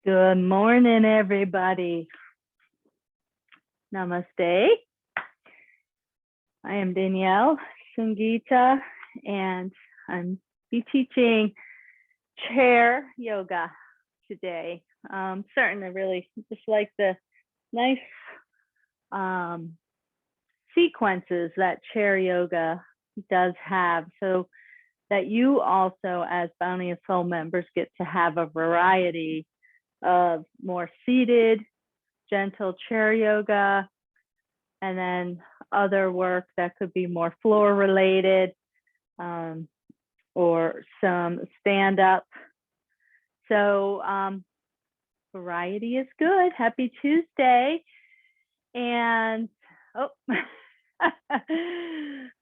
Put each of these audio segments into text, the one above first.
Good morning, everybody. Namaste. I am Danielle Sungita, and I'm be teaching chair yoga today. Starting to really just like the nice sequences that chair yoga does have, so that you also, as Bounty of Soul members, get to have a variety of more seated, gentle chair yoga, and then other work that could be more floor related, or some stand up. So variety is good. Happy Tuesday. And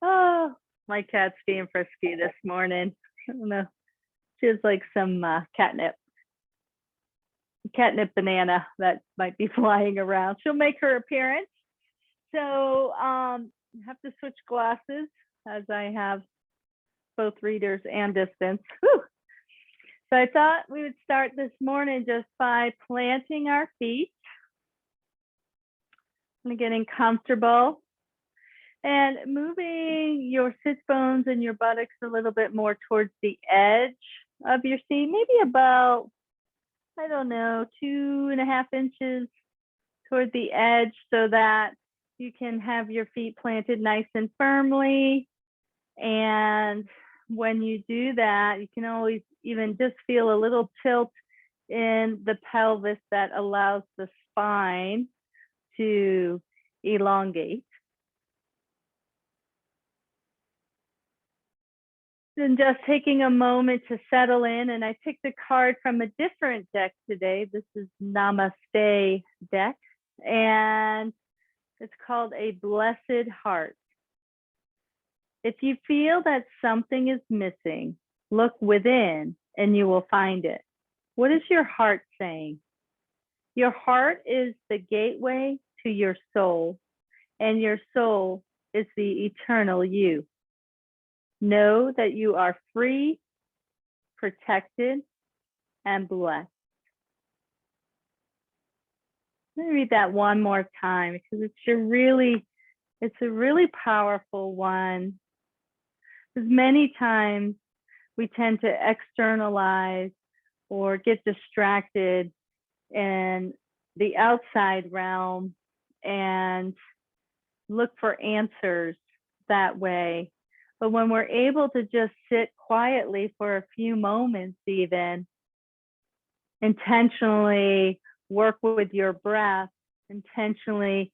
oh, my cat's being frisky this morning. I don't know. She has like some catnip banana that might be flying around. She'll make her appearance. So I have to switch glasses as I have both readers and distance. Whew. So I thought we would start this morning just by planting our feet and getting comfortable and moving your sit bones and your buttocks a little bit more towards the edge of your seat, maybe about, I don't know, 2.5 inches toward the edge, so that you can have your feet planted nice and firmly. And when you do that, you can always even just feel a little tilt in the pelvis that allows the spine to elongate. And just taking a moment to settle in. And I picked a card from a different deck today. This is Namaste deck, and it's called A Blessed Heart. If you feel that something is missing, look within and you will find it. What is your heart saying? Your heart is the gateway to your soul, and your soul is the eternal you. Know that you are free, protected, and blessed. Let me read that one more time, because it's a really powerful one. Because many times we tend to externalize or get distracted in the outside realm and look for answers that way. But when we're able to just sit quietly for a few moments, even intentionally work with your breath, intentionally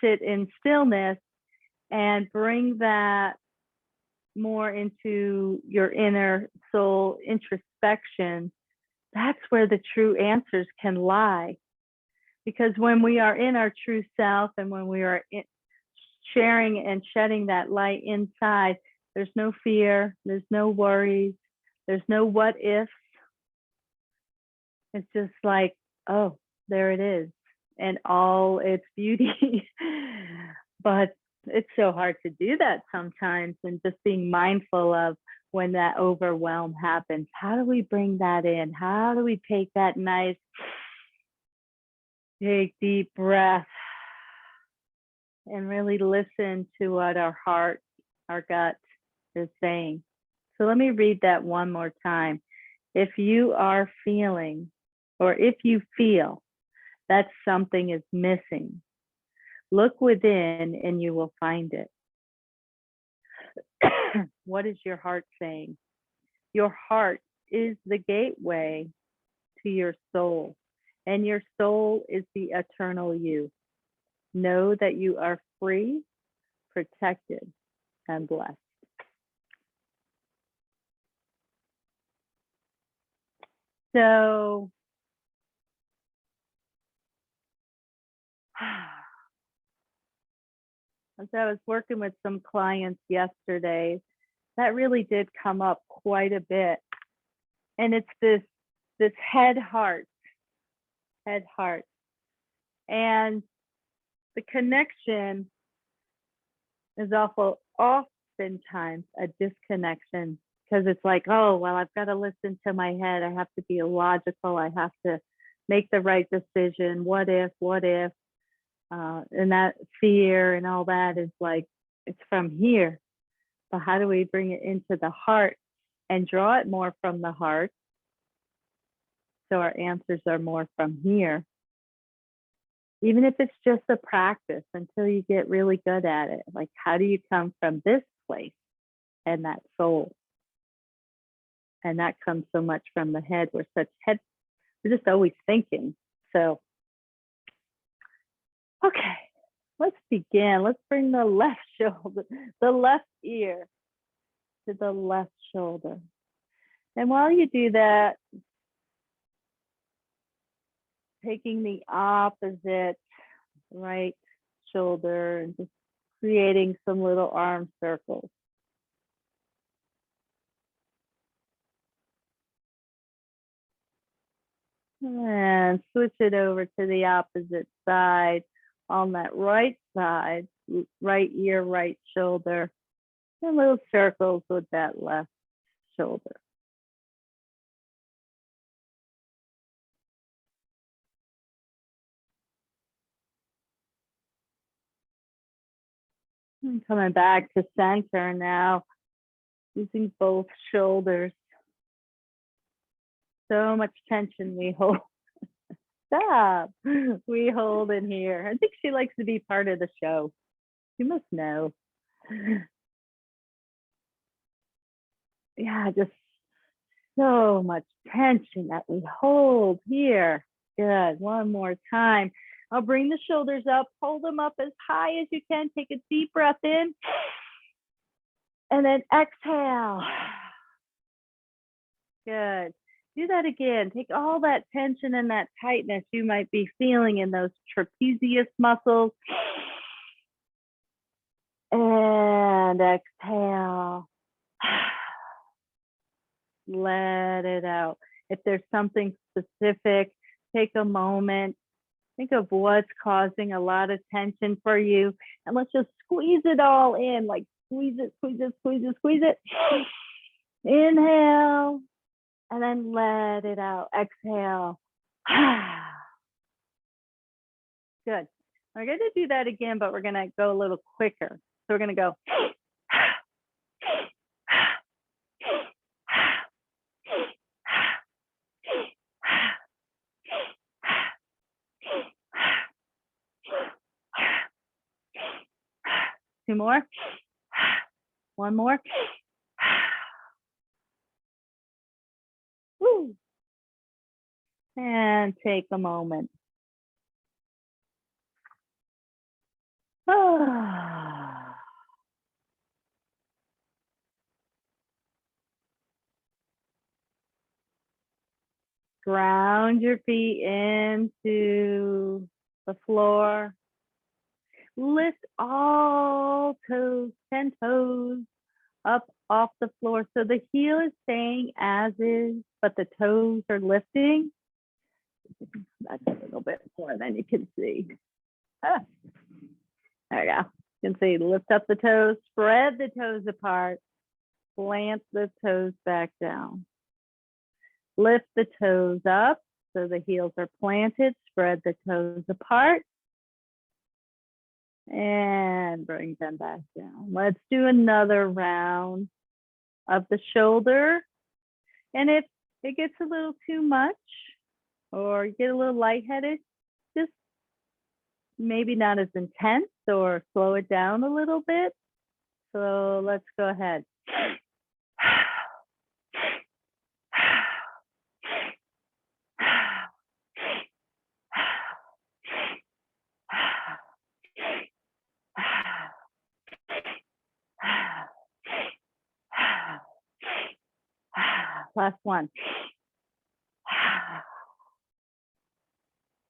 sit in stillness, and bring that more into your inner soul introspection, that's where the true answers can lie. Because when we are in our true self, and when we are sharing and shedding that light inside, there's no fear, there's no worries, there's no what ifs. It's just like, oh, there it is, and all its beauty. But it's so hard to do that sometimes, and just being mindful of when that overwhelm happens. How do we bring that in? How do we take that nice, big, deep breath and really listen to what our heart, our gut is saying? So let me read that one more time. If you are feeling, or if you feel that something is missing, look within and you will find it. What is your heart saying? Your heart is the gateway to your soul, and your soul is the eternal you. Know that you are free, protected, and blessed. So as I was working with some clients yesterday, that really did come up quite a bit. And it's this head heart. And the connection is oftentimes a disconnection, because it's like, oh, well, I've got to listen to my head. I have to be illogical. I have to make the right decision. What if, and that fear and all that is like, it's from here. But how do we bring it into the heart and draw it more from the heart? So our answers are more from here. Even if it's just a practice until you get really good at it. Like, how do you come from this place and that soul? And that comes so much from the head. We're just always thinking. So, okay, let's begin. Let's bring the left shoulder, the left ear to the left shoulder. And while you do that, taking the opposite right shoulder and just creating some little arm circles. And switch it over to the opposite side. On that right side, right ear, right shoulder, and little circles with that left shoulder. And coming back to center now, using both shoulders. So much tension we hold. Stop. We hold in here. I think she likes to be part of the show. You must know. Yeah, just so much tension that we hold here. Good. One more time. I'll bring the shoulders up, hold them up as high as you can. Take a deep breath in and then exhale. Good. Do that again. Take all that tension and that tightness you might be feeling in those trapezius muscles. And exhale. Let it out. If there's something specific, take a moment. Think of what's causing a lot of tension for you. And let's just squeeze it all in. Like squeeze it, squeeze it, squeeze it, squeeze it. Inhale. And then let it out. Exhale. Good. We're going to do that again, but we're going to go a little quicker. So we're going to go. Two more. One more. Woo. And take a moment. Ground your feet into the floor. Lift all toes, 10 toes up off the floor. So the heel is staying as is, but the toes are lifting. That's a little bit more than you can see. There you go. You can see, lift up the toes, spread the toes apart, plant the toes back down. Lift the toes up so the heels are planted, spread the toes apart, and bring them back down. Let's do another round of the shoulder. And if it gets a little too much or you get a little lightheaded, just maybe not as intense or slow it down a little bit. So let's go ahead. Last one.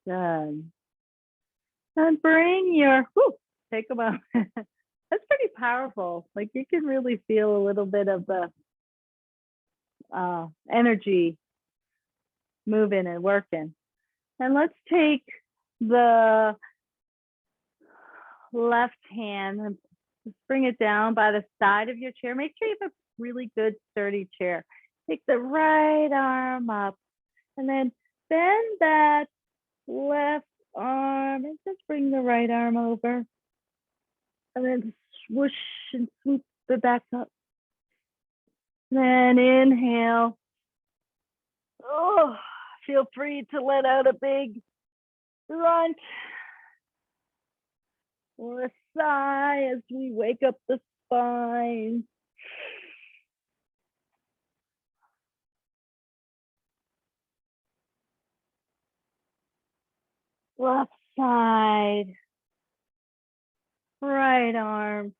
Good. And bring your, take a moment. That's pretty powerful. Like you can really feel a little bit of the energy moving and working. And let's take the left hand and just bring it down by the side of your chair. Make sure you have a really good sturdy chair. Take the right arm up and then bend that left arm and just bring the right arm over. And then swoosh and swoop it back up. Then inhale. Oh, feel free to let out a big grunt or a sigh as we wake up the spine. Left side, right arm.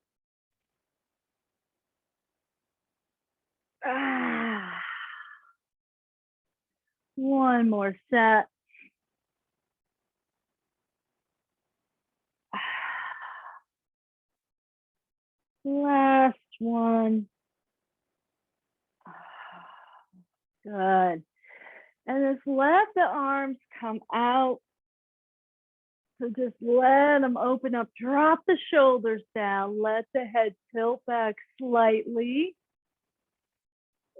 One more set. Last one. Good. And just let the arms come out. So just let them open up. Drop the shoulders down. Let the head tilt back slightly.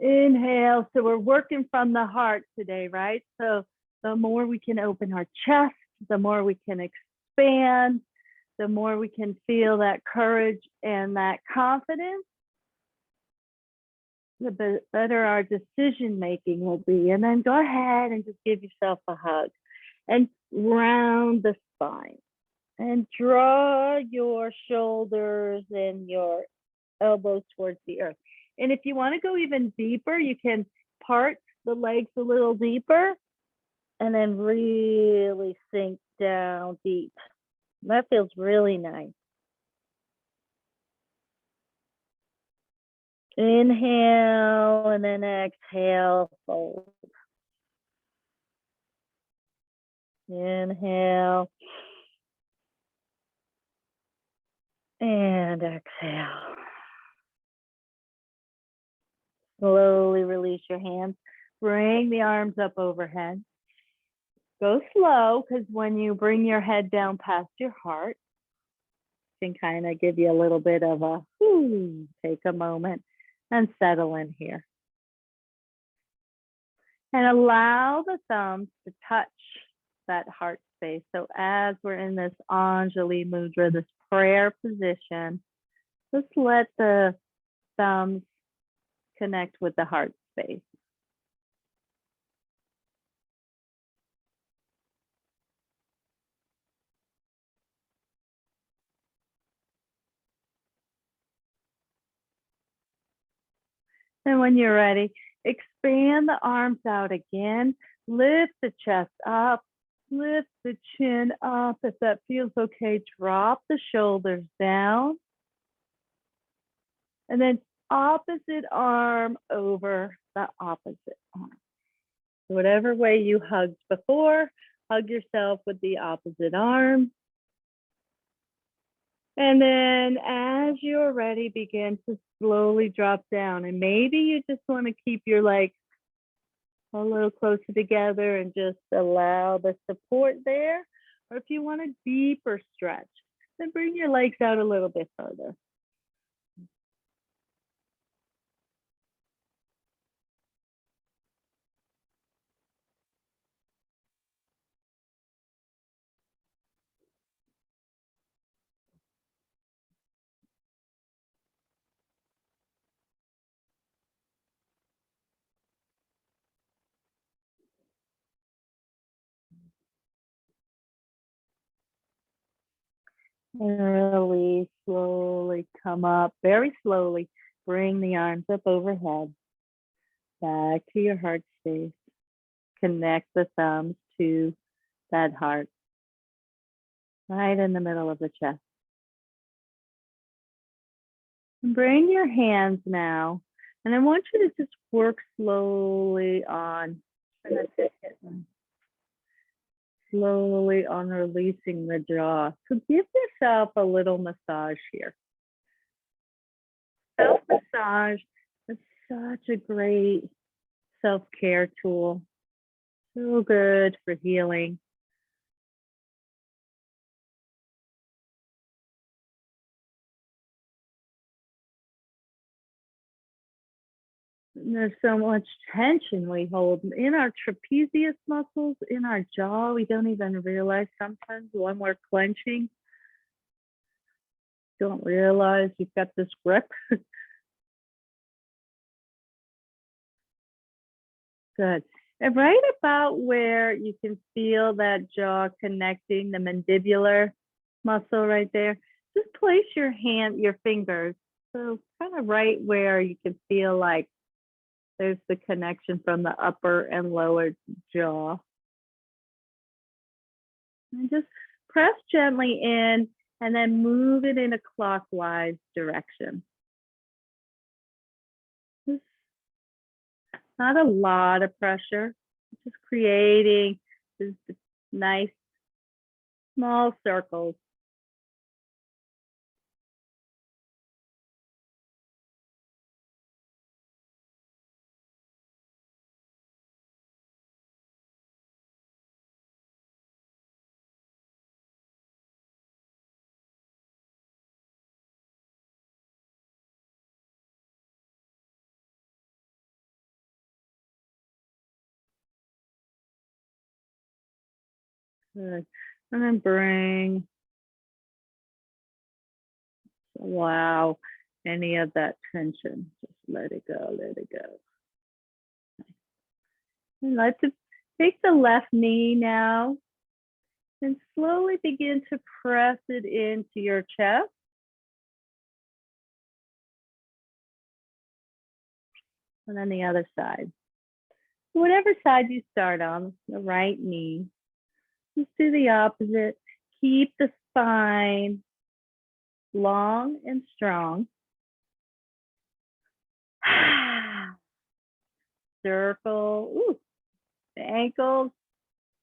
Inhale. So we're working from the heart today, right? So the more we can open our chest, the more we can expand, the more we can feel that courage and that confidence, the better our decision making will be. And then go ahead and just give yourself a hug and round the spine and draw your shoulders and your elbows towards the earth. And if you want to go even deeper, you can part the legs a little deeper and then really sink down deep. That feels really nice. Inhale and then exhale, fold. Inhale and exhale. Slowly release your hands. Bring the arms up overhead. Go slow, because when you bring your head down past your heart, it can kind of give you a little bit of a whoo. Take a moment and settle in here. And allow the thumbs to touch that heart space. So as we're in this Anjali Mudra, this prayer position, just let the thumbs connect with the heart space. And when you're ready, expand the arms out again. Lift the chest up. Lift the chin up. If that feels okay, drop the shoulders down. And then opposite arm over the opposite arm. Whatever way you hugged before, hug yourself with the opposite arm. And then as you're ready, begin to slowly drop down. And maybe you just want to keep your legs a little closer together and just allow the support there. Or if you want a deeper stretch, then bring your legs out a little bit further. And really slowly come up, very slowly. Bring the arms up overhead, back to your heart space. Connect the thumbs to that heart, right in the middle of the chest. And bring your hands now, and I want you to just work slowly on, slowly on releasing the jaw. So give yourself a little massage here. Self-massage is such a great self-care tool. So good for healing. There's so much tension we hold in our trapezius muscles, in our jaw. We don't even realize sometimes when we're clenching. Don't realize you've got this grip. Good. And right about where you can feel that jaw connecting, the mandibular muscle right there, just place your fingers. So kind of right where you can feel like there's the connection from the upper and lower jaw. And just press gently in and then move it in a clockwise direction. Just not a lot of pressure, just creating this nice small circles. Good. And then bring, allow any of that tension. Just let it go, let it go. And let's take the left knee now and slowly begin to press it into your chest. And then the other side. Whatever side you start on, the right knee, just do the opposite. Keep the spine long and strong. Circle. Ooh, the ankles.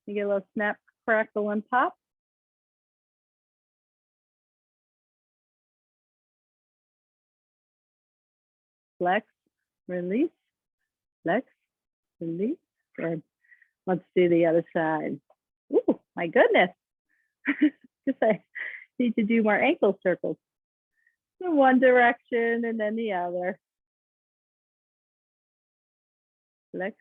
You get a little snap, crackle, and pop. Flex, release, flex, release. Good. Let's do the other side. Ooh, my goodness. Just I need to do more ankle circles. In one direction and then the other. Flex.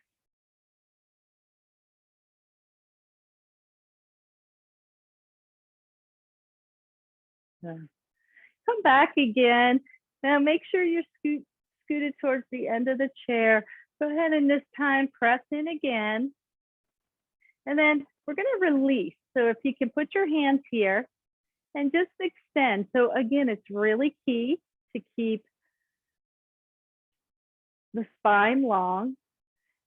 Come back again. Now make sure you're scooted towards the end of the chair. Go ahead and this time press in again. And then we're going to release. So if you can put your hands here and just extend. So again, it's really key to keep the spine long.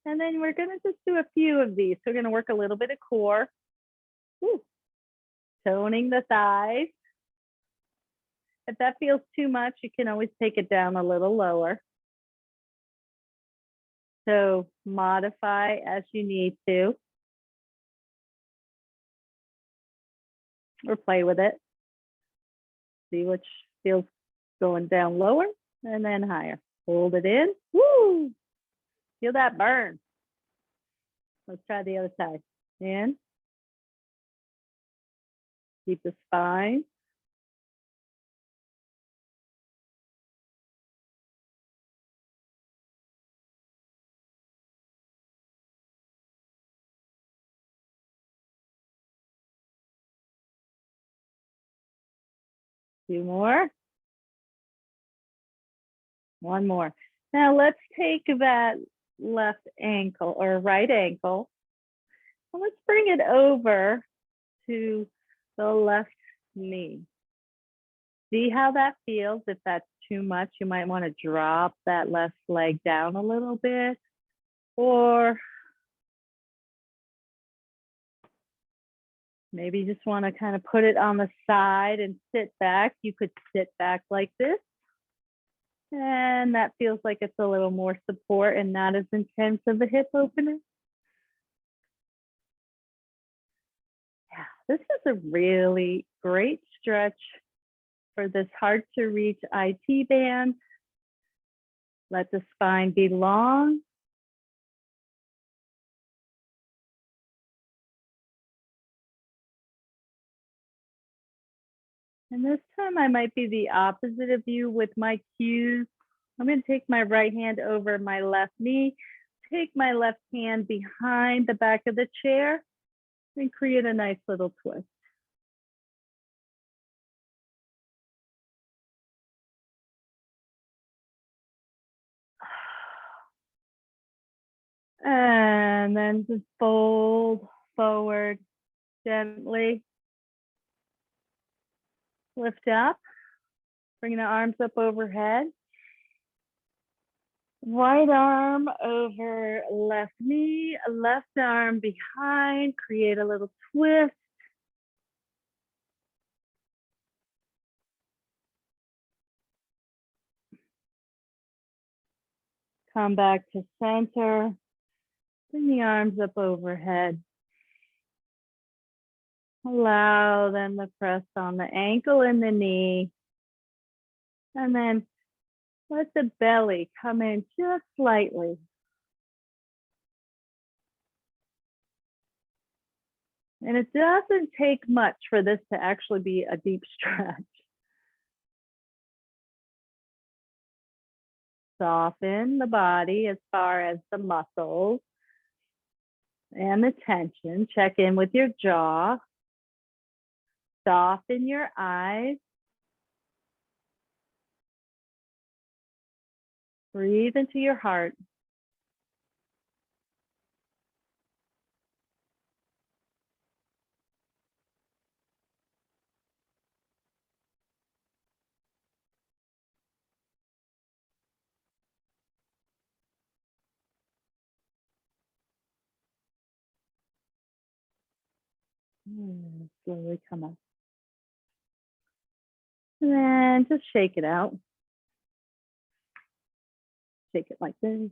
And then we're going to just do a few of these. So we're going to work a little bit of core. Ooh. Toning the thighs. If that feels too much, you can always take it down a little lower. So modify as you need to. Or play with it. See which feels going down lower and then higher. Hold it in. Woo! Feel that burn. Let's try the other side. In. Keep the spine. Two more. One more. Now let's take that left ankle or right ankle. And let's bring it over to the left knee. See how that feels. If that's too much, you might want to drop that left leg down a little bit. Or maybe you just want to kind of put it on the side and sit back. You could sit back like this. And that feels like it's a little more support and not as intense of a hip opener. Yeah, this is a really great stretch for this hard to reach IT band. Let the spine be long. And this time I might be the opposite of you with my cues. I'm going to take my right hand over my left knee, take my left hand behind the back of the chair, and create a nice little twist. And then just fold forward gently. Lift up, bring the arms up overhead. Right arm over left knee, left arm behind, create a little twist. Come back to center. Bring the arms up overhead. Allow them to press on the ankle and the knee. And then let the belly come in just slightly. And it doesn't take much for this to actually be a deep stretch. Soften the body as far as the muscles and the tension. Check in with your jaw. Soften your eyes. Breathe into your heart. Slowly come up. And then just shake it out. Shake it like this.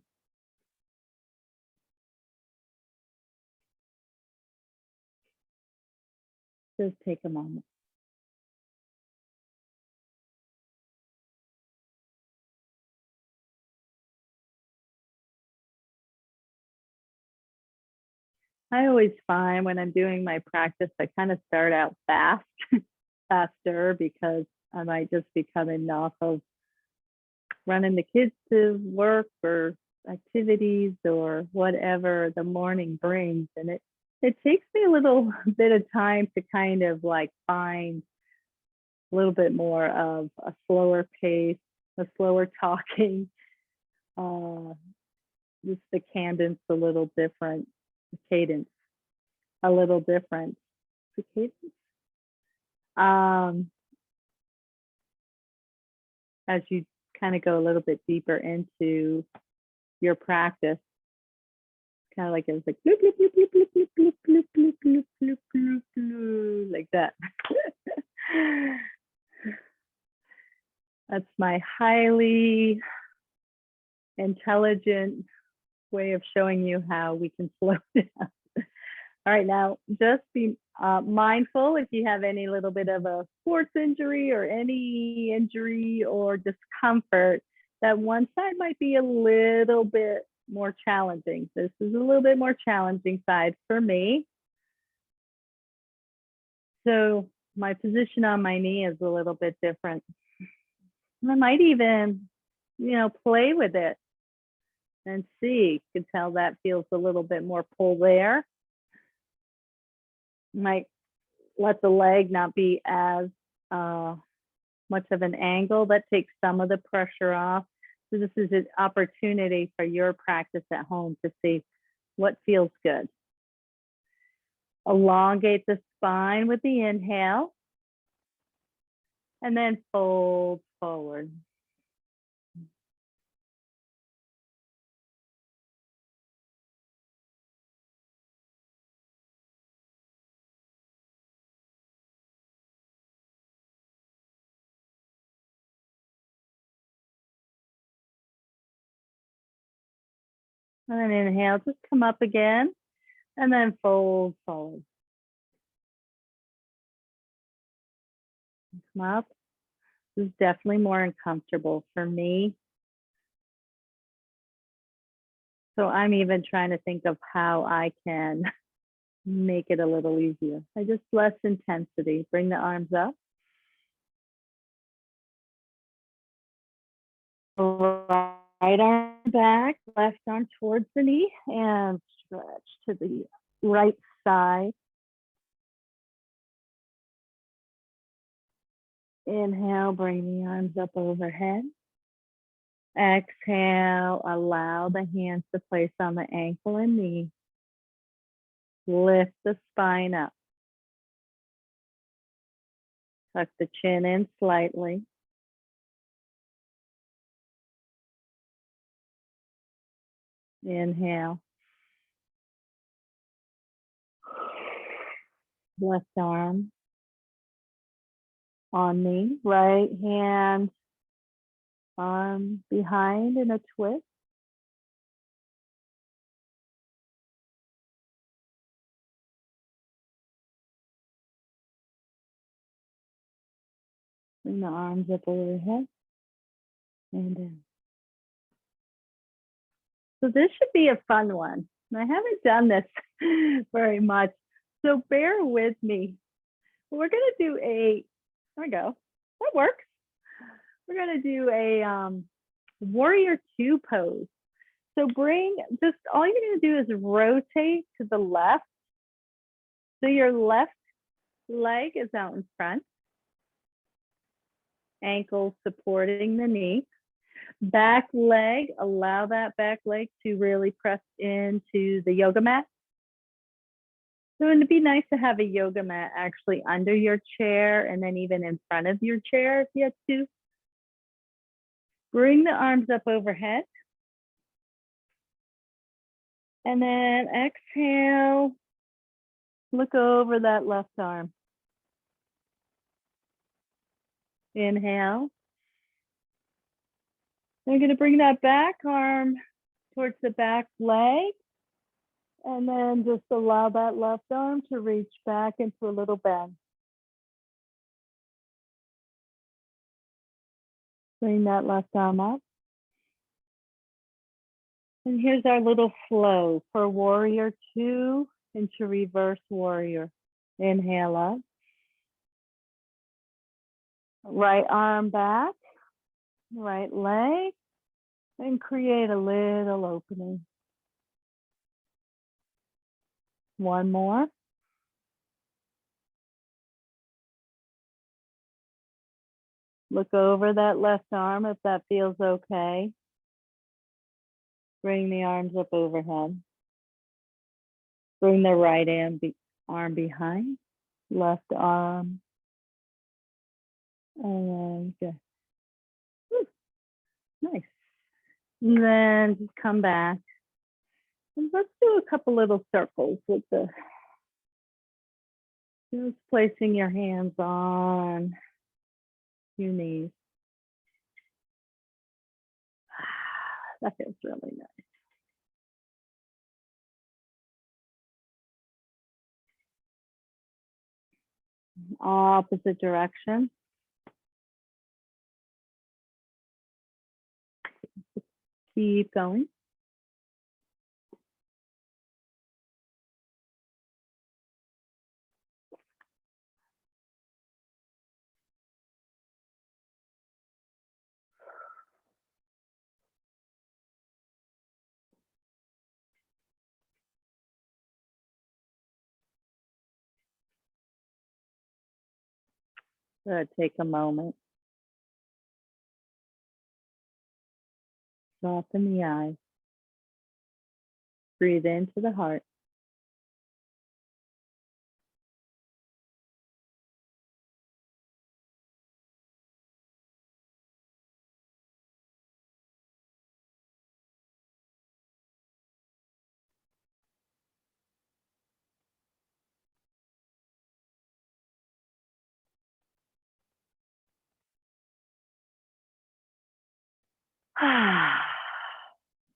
Just take a moment. I always find when I'm doing my practice, I kind of start out faster, because I might just be coming off of running the kids to work or activities or whatever the morning brings. And it takes me a little bit of time to kind of like find a little bit more of a slower pace, a slower talking, just the cadence a little different, the cadence a little different. The cadence. As you kind of go a little bit deeper into your practice, kind of like it was like bloop, bloop, bloop, bloop, bloop, bloop, bloop, bloop, bloop, bloop, bloop, bloop, like that. That's my highly intelligent way of showing you how we can slow down. All right, now just be mindful if you have any little bit of a sports injury or any injury or discomfort, that one side might be a little bit more challenging. This is a little bit more challenging side for me. So my position on my knee is a little bit different. I might even, play with it and see. You can tell that feels a little bit more pull there. Might let the leg not be as much of an angle. That takes some of the pressure off. So this is an opportunity for your practice at home to see what feels good. Elongate the spine with the inhale, and then fold forward. And then inhale, just come up again, and then fold forward. Come up. This is definitely more uncomfortable for me. So I'm even trying to think of how I can make it a little easier. I just less intensity. Bring the arms up. right arm back, left arm towards the knee, and stretch to the right side. Inhale, bring the arms up overhead. Exhale, allow the hands to place on the ankle and knee. Lift the spine up. Tuck the chin in slightly. Inhale. Left arm on knee. Right hand arm behind in a twist. Bring the arms up overhead and in. So this should be a fun one. I haven't done this very much, so bear with me. We're going to do a, there we go, that works. We're going to do a warrior two pose. So just all you're going to do is rotate to the left. So your left leg is out in front, ankle supporting the knee. Back leg, allow that back leg to really press into the yoga mat. So it'd be nice to have a yoga mat actually under your chair and then even in front of your chair if you have to. Bring the arms up overhead. And then exhale, look over that left arm. Inhale. We're going to bring that back arm towards the back leg. And then just allow that left arm to reach back into a little bend. Bring that left arm up. And here's our little flow for warrior two into reverse warrior. Inhale up. Right arm back, right leg, and create a little opening. One more. Look over that left arm if that feels okay. Bring the arms up overhead. Bring the right arm behind, left arm. And good. Nice. And then just come back. And let's do a couple little circles with just placing your hands on your knees. That feels really nice. Opposite direction. Keep going. Take a moment. Soften the eyes. Breathe into the heart.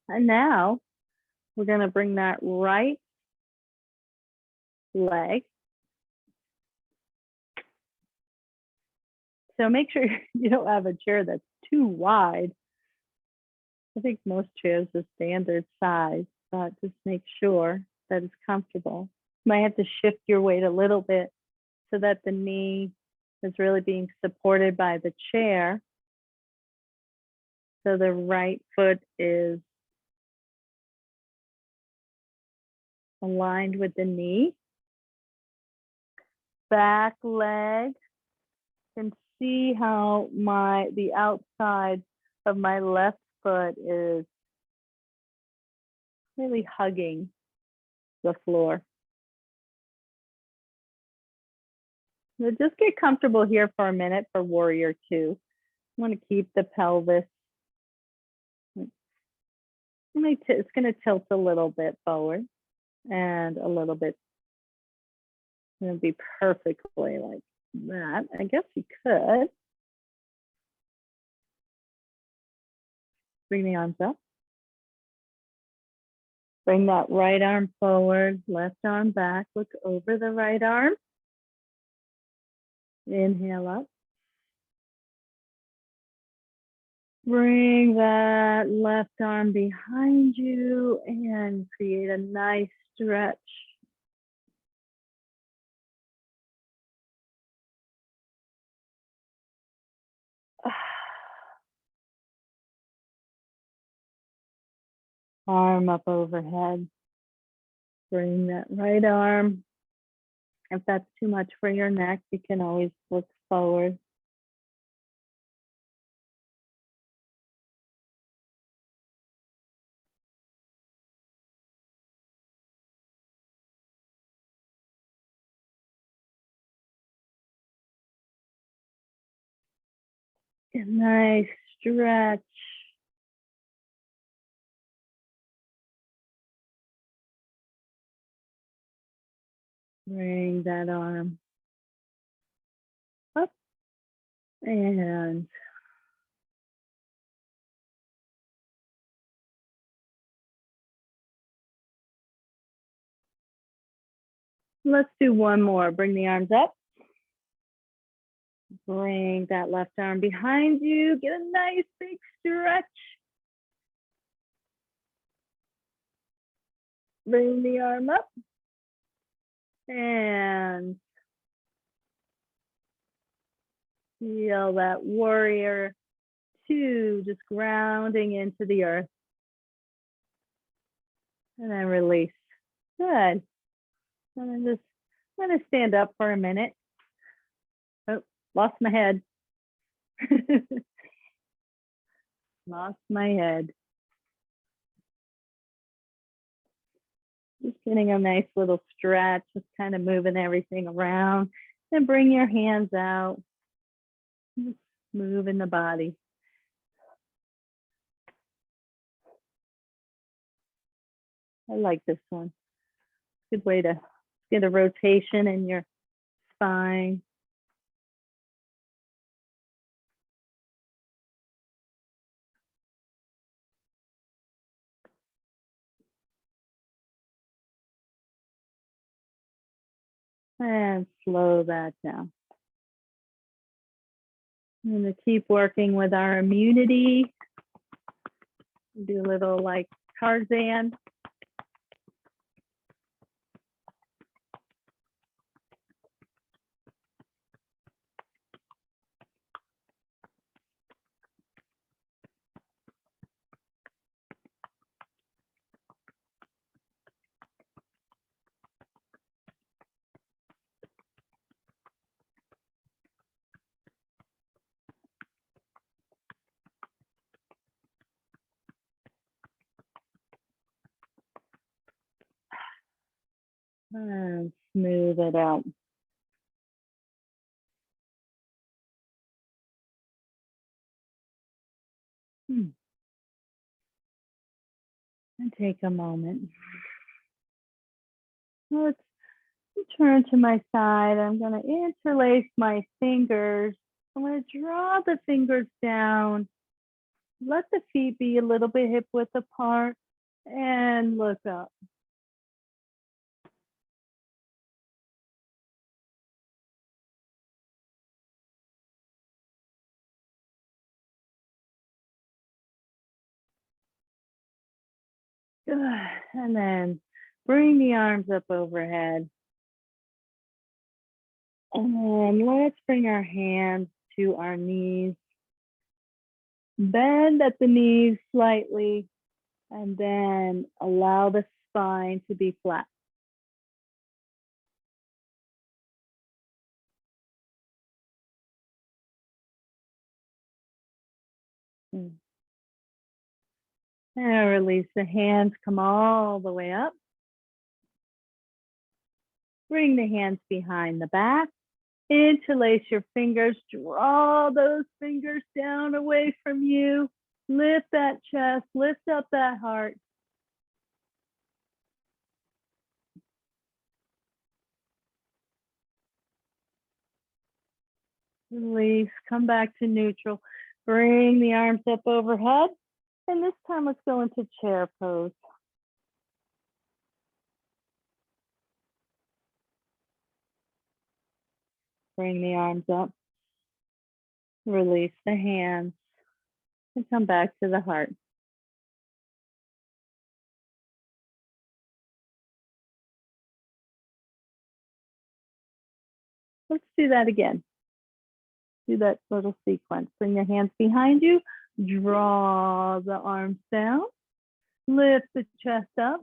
And now we're going to bring that right leg. So make sure you don't have a chair that's too wide. I think most chairs are standard size, but just make sure that it's comfortable. You might have to shift your weight a little bit so that the knee is really being supported by the chair. So the right foot is aligned with the knee. Back leg. You can see how the outside of my left foot is really hugging the floor. So just get comfortable here for a minute for warrior two. I want to keep the pelvis. It's going to tilt a little bit forward and a little bit. It's going to be perfectly like that. I guess you could. Bring the arms up. Bring that right arm forward, left arm back. Look over the right arm. Inhale up. Bring that left arm behind you and create a nice stretch. Arm up overhead. Bring that right arm. If that's too much for your neck, you can always look forward. A nice stretch. Bring that arm up and let's do one more. Bring the arms up. Bring that left arm behind you. Get a nice big stretch. Bring the arm up. And feel that warrior two just grounding into the earth. And then release. Good. And I'm going to stand up for a minute. Oh, lost my head. Lost my head. Just getting a nice little stretch, just kind of moving everything around. Then bring your hands out. Just moving the body. I like this one. Good way to get a rotation in your spine. And slow that down. I'm going to keep working with our immunity. Do a little like Tarzan. And smooth it out. And take a moment. Let's turn to my side. I'm going to interlace my fingers. I'm going to draw the fingers down. Let the feet be a little bit hip width apart and look up. Good. And then bring the arms up overhead. And then let's bring our hands to our knees. Bend at the knees slightly, and then allow the spine to be flat. And release the hands, come all the way up. Bring the hands behind the back. Interlace your fingers, draw those fingers down away from you. Lift that chest, lift up that heart. Release, come back to neutral. Bring the arms up overhead. And this time let's go into chair pose. Bring the arms up. Release the hands. And come back to the heart. Let's do that again. Do that little sequence. Bring your hands behind you. Draw the arms down. Lift the chest up.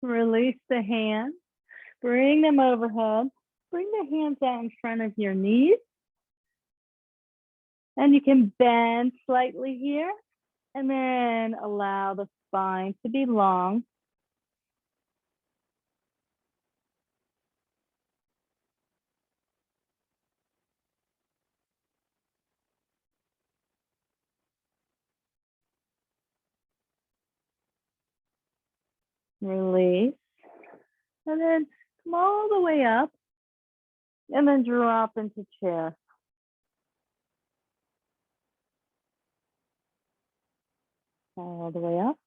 Release the hands. Bring them overhead. Bring the hands out in front of your knees. And you can bend slightly here. And then allow the spine to be long. Release. And then come all the way up. And then drop into chair. All the way up.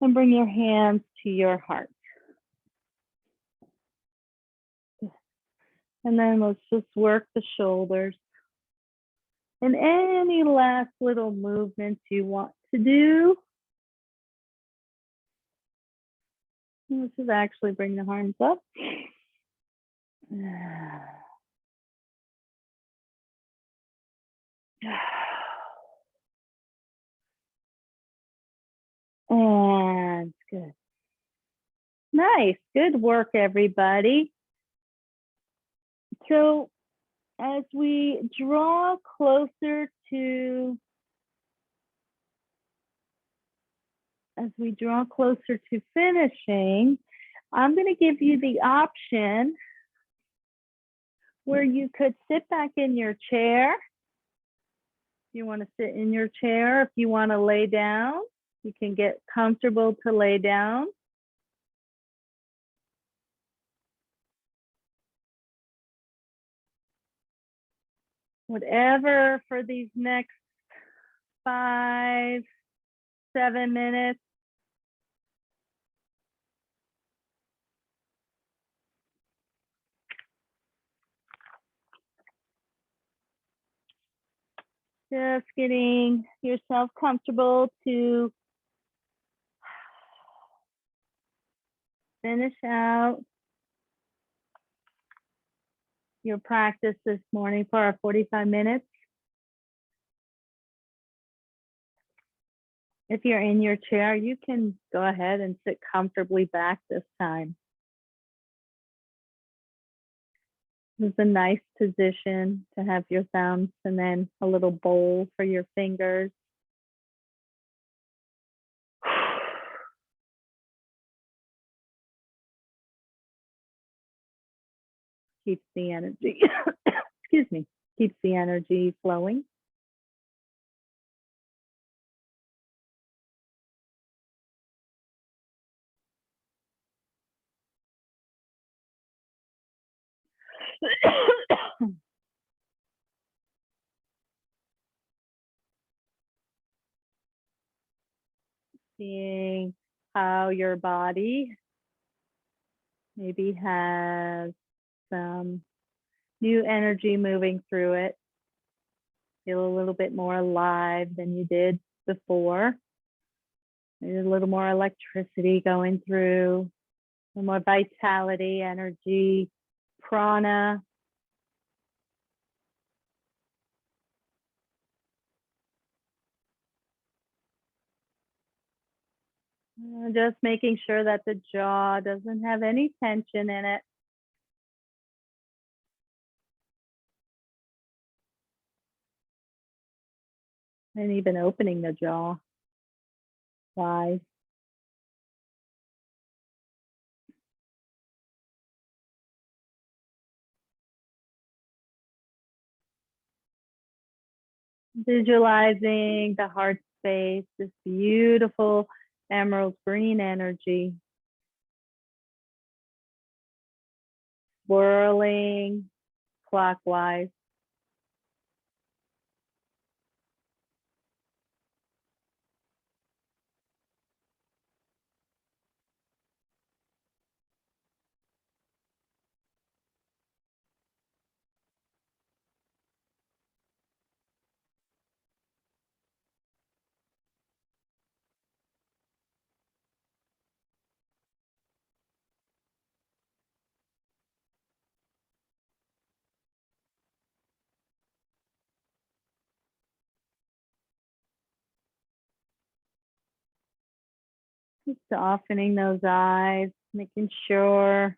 And bring your hands to your heart. And then let's just work the shoulders. And any last little movements you want to do. Let's just actually bring the arms up. And good. Nice. Good work, everybody. So as we draw closer to finishing, I'm going to give you the option where you could sit back in your chair. If you want to sit in your chair, if you want to lay down, you can get comfortable to lay down. Whatever for these next 5, 7 minutes. Just getting yourself comfortable to finish out your practice this morning for our 45 minutes. If you're in your chair, you can go ahead and sit comfortably back this time. This is a nice position to have your thumbs and then a little bowl for your fingers. Keeps the energy, excuse me, keeps the energy flowing. Seeing how your body maybe has some new energy moving through it. Feel a little bit more alive than you did before. There's a little more electricity going through, a little more vitality, energy, prana. Just making sure that the jaw doesn't have any tension in it. And even opening the jaw wide. Visualizing the heart space, this beautiful emerald green energy swirling clockwise. Just softening those eyes, making sure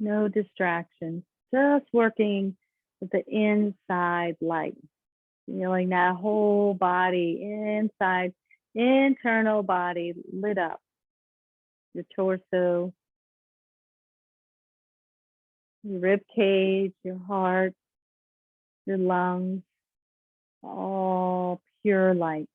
no distractions, just working with the inside light, feeling that whole body inside, internal body lit up, your torso, your rib cage, your heart, your lungs, all pure light.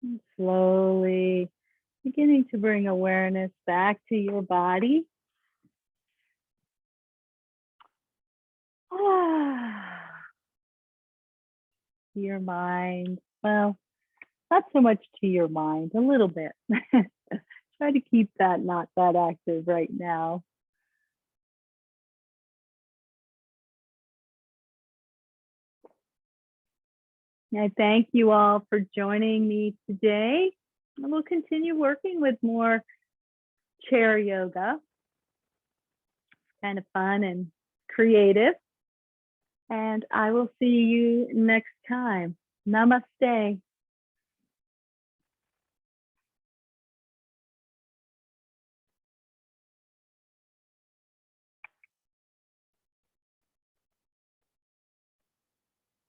And slowly beginning to bring awareness back to your body. Your mind. Well, not so much to your mind, a little bit. Try to keep that not that active right now. I thank you all for joining me today. We'll continue working with more chair yoga. Kind of fun and creative. And I will see you next time. Namaste.